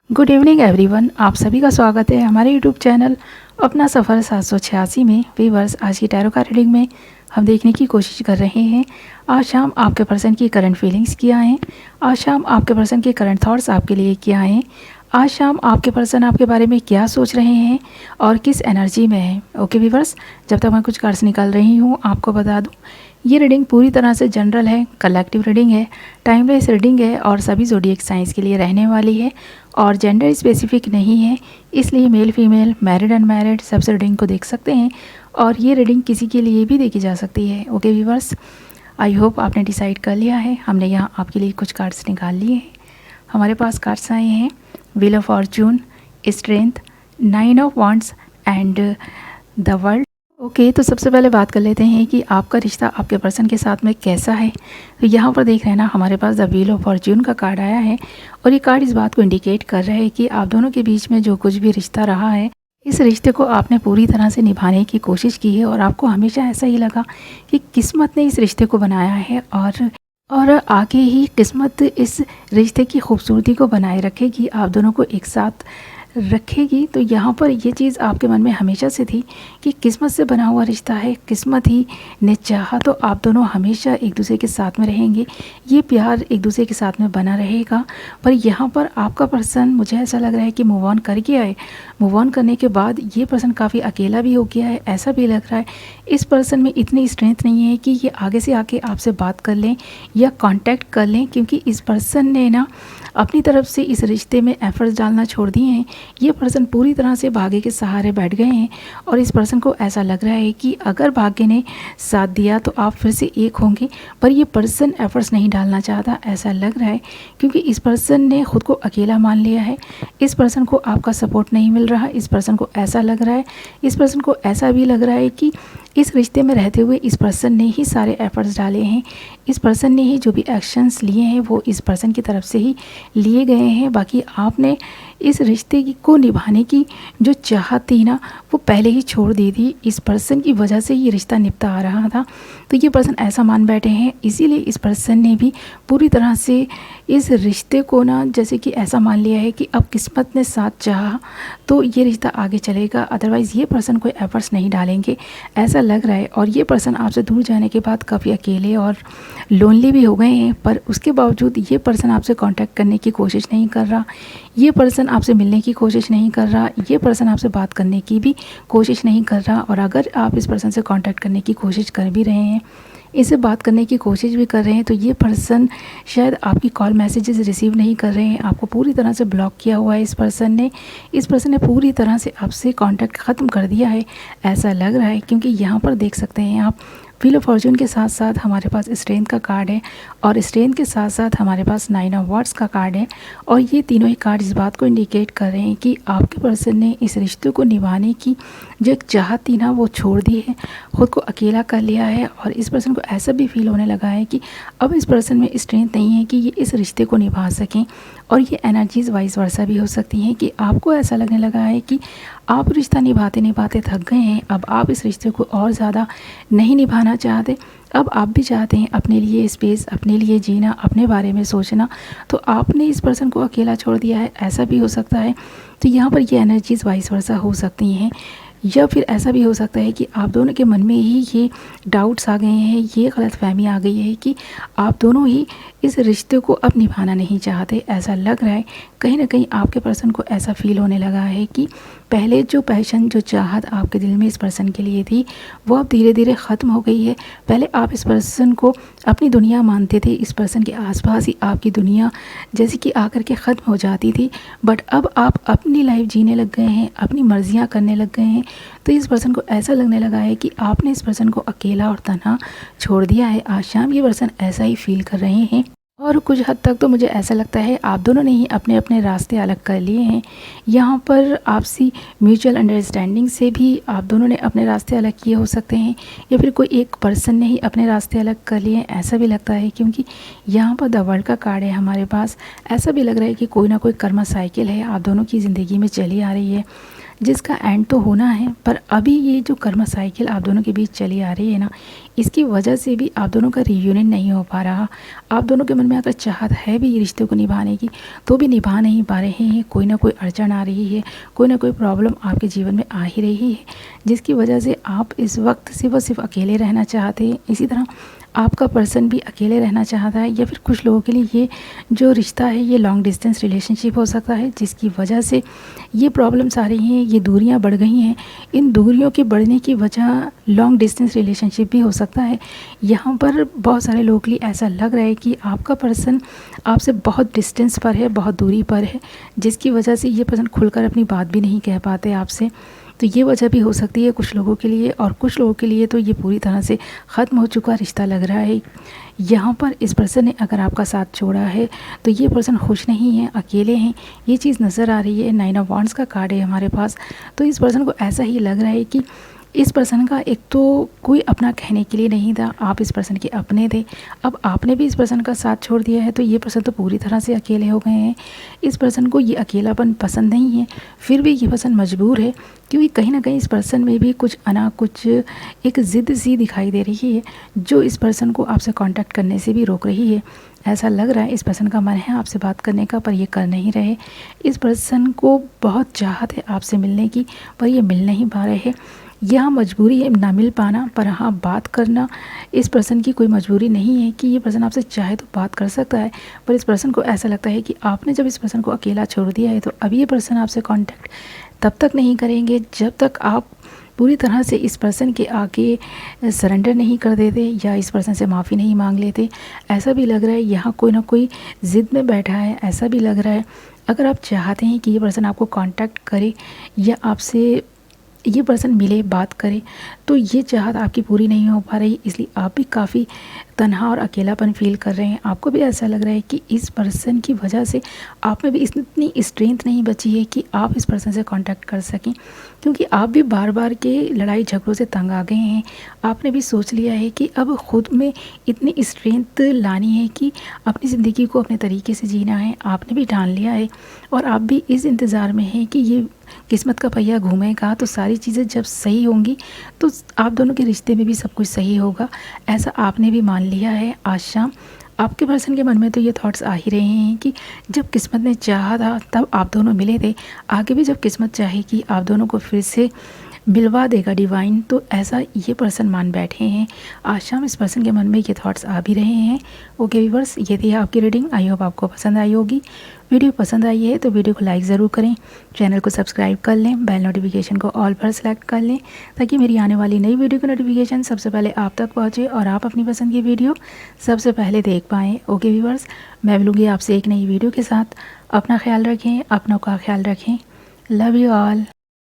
Good evening everyone, आप सभी का स्वागत है हमारे यूट्यूब चैनल अपना सफ़र 786 में। व्यूअर्स, आज की टैरो कार्ड रीडिंग में हम देखने की कोशिश कर रहे हैं आज शाम आपके पर्सन की करंट फीलिंग्स क्या हैं, आज शाम आपके पर्सन के करंट थॉट्स आपके लिए क्या हैं, आज शाम आपके पर्सन आपके बारे में क्या सोच रहे हैं और किस एनर्जी में है। ओके व्यूअर्स, जब तक मैं कुछ कार्ड्स निकाल रही हूँ आपको बता दूँ ये रीडिंग पूरी तरह से जनरल है, कलेक्टिव रीडिंग है, टाइमलेस रीडिंग है और सभी ज़ोडिएक साइंस के लिए रहने वाली है और जेंडर स्पेसिफिक नहीं है, इसलिए मेल फीमेल मैरिड अनमैरिड सबसे रीडिंग को देख सकते हैं और ये रीडिंग किसी के लिए भी देखी जा सकती है। ओके व्यूअर्स, आई होप आपने डिसाइड कर लिया है। हमने यहाँ आपके लिए कुछ कार्ड्स निकाल लिए हैं। हमारे पास कार्ड्स आए हैं wheel of Fortune, strength, 9 of wands and the world. Okay, तो सबसे पहले बात कर लेते हैं कि आपका रिश्ता आपके पर्सन के साथ में कैसा है। तो यहाँ पर देख रहे हैं ना, हमारे पास द व्हील ऑफ फॉर्चून का कार्ड आया है और ये कार्ड इस बात को इंडिकेट कर रहा है कि आप दोनों के बीच में जो कुछ भी रिश्ता रहा है, इस रिश्ते को आपने पूरी तरह से निभाने की कोशिश की है और आपको हमेशा ऐसा ही लगा कि किस्मत ने इस रिश्ते को बनाया है और आगे ही किस्मत इस रिश्ते की खूबसूरती को बनाए रखेगी, आप दोनों को एक साथ रखेगी। तो यहाँ पर ये चीज़ आपके मन में हमेशा से थी कि किस्मत से बना हुआ रिश्ता है, किस्मत ही ने चाहा तो आप दोनों हमेशा एक दूसरे के साथ में रहेंगे, ये प्यार एक दूसरे के साथ में बना रहेगा। पर यहाँ पर आपका पर्सन, मुझे ऐसा लग रहा है कि मूव ऑन कर गया है। मूव ऑन करने के बाद ये पर्सन काफ़ी अकेला भी हो गया है, ऐसा भी लग रहा है इस पर्सन में इतनी स्ट्रेंथ नहीं है कि ये आगे से आके आपसे बात कर लें या कांटेक्ट कर लें, क्योंकि इस पर्सन ने ना अपनी तरफ से इस रिश्ते में एफर्ट्स डालना छोड़ दिए हैं। ये पर्सन पूरी तरह से भाग्य के सहारे बैठ गए हैं और इस पर्सन को ऐसा लग रहा है कि अगर भाग्य ने साथ दिया तो आप फिर से एक होंगे, पर ये पर्सन एफर्ट्स नहीं डालना चाहता, ऐसा लग रहा है, क्योंकि इस पर्सन ने खुद को अकेला मान लिया है। इस पर्सन को आपका सपोर्ट नहीं मिल रहा। इस पर्सन को ऐसा लग रहा है, इस पर्सन को ऐसा भी लग रहा है कि इस रिश्ते में रहते हुए इस पर्सन ने ही सारे एफर्ट्स डाले हैं, इस पर्सन ने ही जो भी एक्शंस लिए हैं वो इस पर्सन की तरफ से ही लिए गए हैं। बाकी आपने इस रिश्ते को निभाने की जो चाहत थी ना, वो पहले ही छोड़ दी थी। इस पर्सन की वजह से ये रिश्ता निपटा आ रहा था, तो ये पर्सन ऐसा मान बैठे हैं, इसीलिए इस पर्सन ने भी पूरी तरह से इस रिश्ते को ना जैसे कि ऐसा मान लिया है कि अब किस्मत ने साथ चाहा तो ये रिश्ता आगे चलेगा, अदरवाइज़ ये पर्सन कोई एफर्ट्स नहीं डालेंगे, ऐसा लग रहा है। और ये पर्सन आपसे दूर जाने के बाद काफ़ी अकेले और लोनली भी हो गए हैं, पर उसके बावजूद ये पर्सन आपसे कांटेक्ट करने की कोशिश नहीं कर रहा, ये पर्सन आपसे मिलने की कोशिश नहीं कर रहा, ये पर्सन आपसे बात करने की भी कोशिश नहीं कर रहा। और अगर आप इस पर्सन से कांटेक्ट करने की कोशिश कर भी रहे हैं, इससे बात करने की कोशिश भी कर रहे हैं, तो ये पर्सन शायद आपकी कॉल मैसेजेस रिसीव नहीं कर रहे हैं, आपको पूरी तरह से ब्लॉक किया हुआ है। इस पर्सन ने पूरी तरह से आपसे कांटेक्ट ख़त्म कर दिया है, ऐसा लग रहा है। क्योंकि यहाँ पर देख सकते हैं आप, व्हील ऑफ फॉर्चून के साथ साथ हमारे पास स्ट्रेंथ का कार्ड है और स्ट्रेंथ के साथ साथ हमारे पास 9 ऑफ वांड्स का कार्ड है और ये तीनों ही कार्ड इस बात को इंडिकेट कर रहे हैं कि आपके पर्सन ने इस रिश्ते को निभाने की जो एक चाहत थी ना, वो छोड़ दी है, ख़ुद को अकेला कर लिया है। और इस पर्सन को ऐसा भी फील होने लगा है कि अब इस पर्सन में स्ट्रेंथ नहीं है कि ये इस रिश्ते को निभा सकें। और ये एनर्जीज़ वाइस वर्सा भी हो सकती हैं कि आपको ऐसा लगने लगा है कि आप रिश्ता निभाते निभाते थक गए हैं, अब आप इस रिश्ते को और ज़्यादा नहीं निभाना चाहते, अब आप भी चाहते हैं अपने लिए स्पेस, अपने लिए जीना, अपने बारे में सोचना, तो आपने इस पर्सन को अकेला छोड़ दिया है, ऐसा भी हो सकता है। तो यहाँ पर ये एनर्जीज़ वाइस वर्सा हो सकती हैं, या फिर ऐसा भी हो सकता है कि आप दोनों के मन में ही ये डाउट्स आ गए हैं, ये गलतफहमी आ गई है कि आप दोनों ही इस रिश्ते को अब निभाना नहीं चाहते, ऐसा लग रहा है। कहीं ना कहीं आपके पर्सन को ऐसा फील होने लगा है कि पहले जो पैशन, जो चाहत आपके दिल में इस पर्सन के लिए थी, वो अब धीरे धीरे ख़त्म हो गई है। पहले आप इस पर्सन को अपनी दुनिया मानते थे, इस पर्सन के आसपास ही आपकी दुनिया जैसे कि आकर के ख़त्म हो जाती थी, बट अब आप अपनी लाइफ जीने लग गए हैं, अपनी मर्जियाँ करने लग गए हैं। तो इस पर्सन को ऐसा लगने लगा है कि आपने इस पर्सन को अकेला और तन्हा छोड़ दिया है। आज शाम ये पर्सन ऐसा ही फील कर रहे हैं और कुछ हद तक तो मुझे ऐसा लगता है आप दोनों ने ही अपने अपने रास्ते अलग कर लिए हैं। यहाँ पर आपसी म्यूचुअल अंडरस्टैंडिंग से भी आप दोनों ने अपने रास्ते अलग किए हो सकते हैं, या फिर कोई एक पर्सन ने ही अपने रास्ते अलग कर लिए हैं, ऐसा भी लगता है। क्योंकि यहाँ पर द वर्ल्ड का कार्ड है हमारे पास, ऐसा भी लग रहा है कि कोई ना कोई कर्मा साइकिल है आप दोनों की ज़िंदगी में चली आ रही है, जिसका एंड तो होना है, पर अभी ये जो कर्म साइकिल आप दोनों के बीच चली आ रही है ना, इसकी वजह से भी आप दोनों का रियूनियन नहीं हो पा रहा। आप दोनों के मन में अगर चाहत है भी रिश्ते को निभाने की, तो भी निभा नहीं पा रहे हैं। कोई ना कोई अड़चन आ रही है, कोई ना कोई प्रॉब्लम आपके जीवन में आ ही रही है, जिसकी वजह से आप इस वक्त सिर्फ और सिर्फ अकेले रहना चाहते हैं। इसी तरह आपका पर्सन भी अकेले रहना चाहता है, या फिर कुछ लोगों के लिए ये जो रिश्ता है ये लॉन्ग डिस्टेंस रिलेशनशिप हो सकता है, जिसकी वजह से ये प्रॉब्लम्स आ रही हैं, ये दूरियां बढ़ गई हैं। इन दूरियों के बढ़ने की वजह लॉन्ग डिस्टेंस रिलेशनशिप भी हो सकता है। यहाँ पर बहुत सारे लोगों के लिए ऐसा लग रहा है कि आपका पर्सन आपसे बहुत डिस्टेंस पर है, बहुत दूरी पर है, जिसकी वजह से ये पर्सन खुलकर अपनी बात भी नहीं कह पाते आपसे। तो ये वजह भी हो सकती है कुछ लोगों के लिए, और कुछ लोगों के लिए तो ये पूरी तरह से ख़त्म हो चुका रिश्ता लग रहा है। यहाँ पर इस पर्सन ने अगर आपका साथ छोड़ा है तो ये पर्सन खुश नहीं है, अकेले हैं, ये चीज़ नज़र आ रही है। 9 ऑफ वांड्स का कार्ड है हमारे पास। तो इस पर्सन को ऐसा ही लग रहा है कि इस पर्सन का एक तो कोई अपना कहने के लिए नहीं था, आप इस पर्सन के अपने थे। अब आपने भी इस पर्सन का साथ छोड़ दिया है, तो ये पर्सन तो पूरी तरह से अकेले हो गए हैं। इस पर्सन को ये अकेलापन पसंद नहीं है, फिर भी ये पर्सन मजबूर है, क्योंकि कहीं ना कहीं इस पर्सन में भी कुछ एक ज़िद सी दिखाई दे रही है, जो इस पर्सन को आपसे कांटेक्ट करने से भी रोक रही है। ऐसा लग रहा है इस पर्सन का मन है आपसे बात करने का, पर ये कर नहीं रहे। इस पर्सन को बहुत चाहत है आपसे मिलने की, पर ये मिल नहीं पा रहे हैं। यह मजबूरी है ना मिल पाना, पर हाँ बात करना इस पर्सन की कोई मजबूरी नहीं है कि ये पर्सन आपसे चाहे तो बात कर सकता है। पर इस पर्सन को ऐसा लगता है कि आपने जब इस पर्सन को अकेला छोड़ दिया है, तो अभी ये पर्सन आपसे कांटेक्ट तब तक नहीं करेंगे जब तक आप पूरी तरह से इस पर्सन के आगे सरेंडर नहीं कर देते, या इस पर्सन से माफ़ी नहीं मांग लेते। ऐसा भी लग रहा है यहाँ कोई ना कोई ज़िद में बैठा है, ऐसा भी लग रहा है। अगर आप चाहते हैं कि ये पर्सन आपको कांटेक्ट करे, या आपसे ये पर्सन मिले, बात करे, तो ये चाहत आपकी पूरी नहीं हो पा रही, इसलिए आप भी काफ़ी तन्हा और अकेलापन फील कर रहे हैं। आपको भी ऐसा लग रहा है कि इस पर्सन की वजह से आप में भी इतनी स्ट्रेंथ नहीं बची है कि आप इस पर्सन से कांटेक्ट कर सकें, क्योंकि आप भी बार बार के लड़ाई झगड़ों से तंग आ गए हैं। आपने भी सोच लिया है कि अब ख़ुद में इतनी स्ट्रेंथ लानी है कि अपनी ज़िंदगी को अपने तरीके से जीना है। आपने भी ठान लिया है, और आप भी इस इंतज़ार में हैं कि ये किस्मत का पहिया घूमेगा, तो सारी चीज़ें जब सही होंगी तो आप दोनों के रिश्ते में भी सब कुछ सही होगा, ऐसा आपने भी मान लिया है। आज शाम आपके पर्सन के मन में तो ये थॉट्स आ ही रहे हैं कि जब किस्मत ने चाहा था तब आप दोनों मिले थे, आगे भी जब किस्मत चाहेगी आप दोनों को फिर से मिलवा देगा डिवाइन, तो ऐसा ये पर्सन मान बैठे हैं। आज शाम इस पर्सन के मन में ये थॉट्स आ भी रहे हैं। ओके व्यूअर्स, ये थी आपकी रीडिंग। आई होप आपको पसंद आई होगी। वीडियो पसंद आई है तो वीडियो को लाइक ज़रूर करें, चैनल को सब्सक्राइब कर लें, बेल नोटिफिकेशन को ऑल पर सेलेक्ट कर लें, ताकि मेरी आने वाली नई वीडियो की नोटिफिकेशन सबसे पहले आप तक पहुँचे और आप अपनी पसंद की वीडियो सबसे पहले देख पाएँ। ओके व्यूअर्स, मैं मिलूँगी आपसे एक नई वीडियो के साथ। अपना ख्याल रखें, अपनों का ख्याल रखें। Love you all.